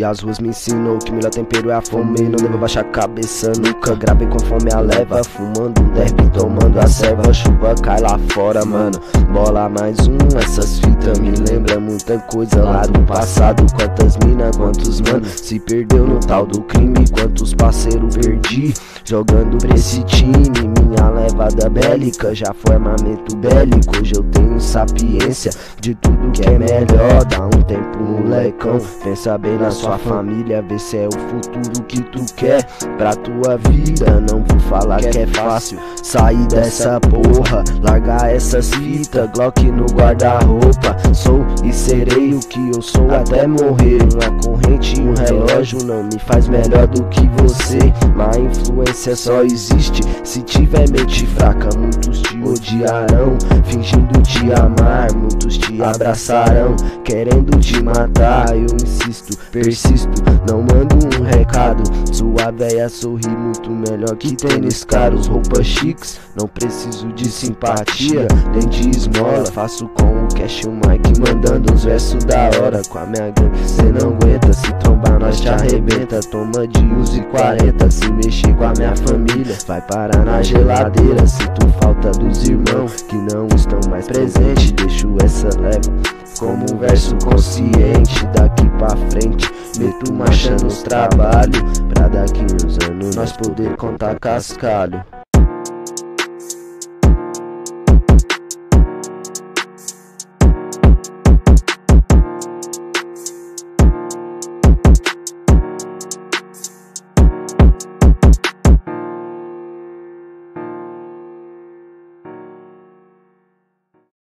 E as ruas me ensinou que o melhor tempero é a fome. Não devo baixar a cabeça nunca. Gravei conforme a leva, fumando um derby, tomando a serva. Chuva cai lá fora, mano, bola mais um. Essas fitas me lembram muita coisa lá do passado. Quantas mina, quantos mano se perdeu no tal do crime. Quantos parceiros perdi jogando pra esse time. Minha levada bélica já foi armamento bélico. Hoje eu tenho sapiência de tudo que é melhor. Dá um tempo, molecão, pensa bem na sua família, vê se é o futuro que tu quer pra tua vida. Não vou falar que é fácil sair dessa porra, largar essas fitas, Glock no guarda-roupa. Sou e serei o que eu sou até morrer. Uma corrente e um relógio não me faz melhor do que você. Má influência só existe se tiver mente fraca. Muitos te odiarão, fingindo te amar. Muitos te abraçarão, querendo te matar. Eu insisto, persisto, não mando um recado. Sua véia sorri muito melhor que tênis caros. Roupas chiques, não preciso de simpatia nem de esmola. Faço com o cash o mic, mandando uns versos da hora. Com a minha gangue cê não aguenta, se trombar nós te arrebenta. Toma de uso e 40, se mexer com a minha família vai parar na geladeira. Sinto falta dos irmãos que não estão mais presentes. Deixo essa leva como um verso consciente. Daqui pra frente meto marcha nos trabalhos, pra daqui uns anos nós poder contar cascalho.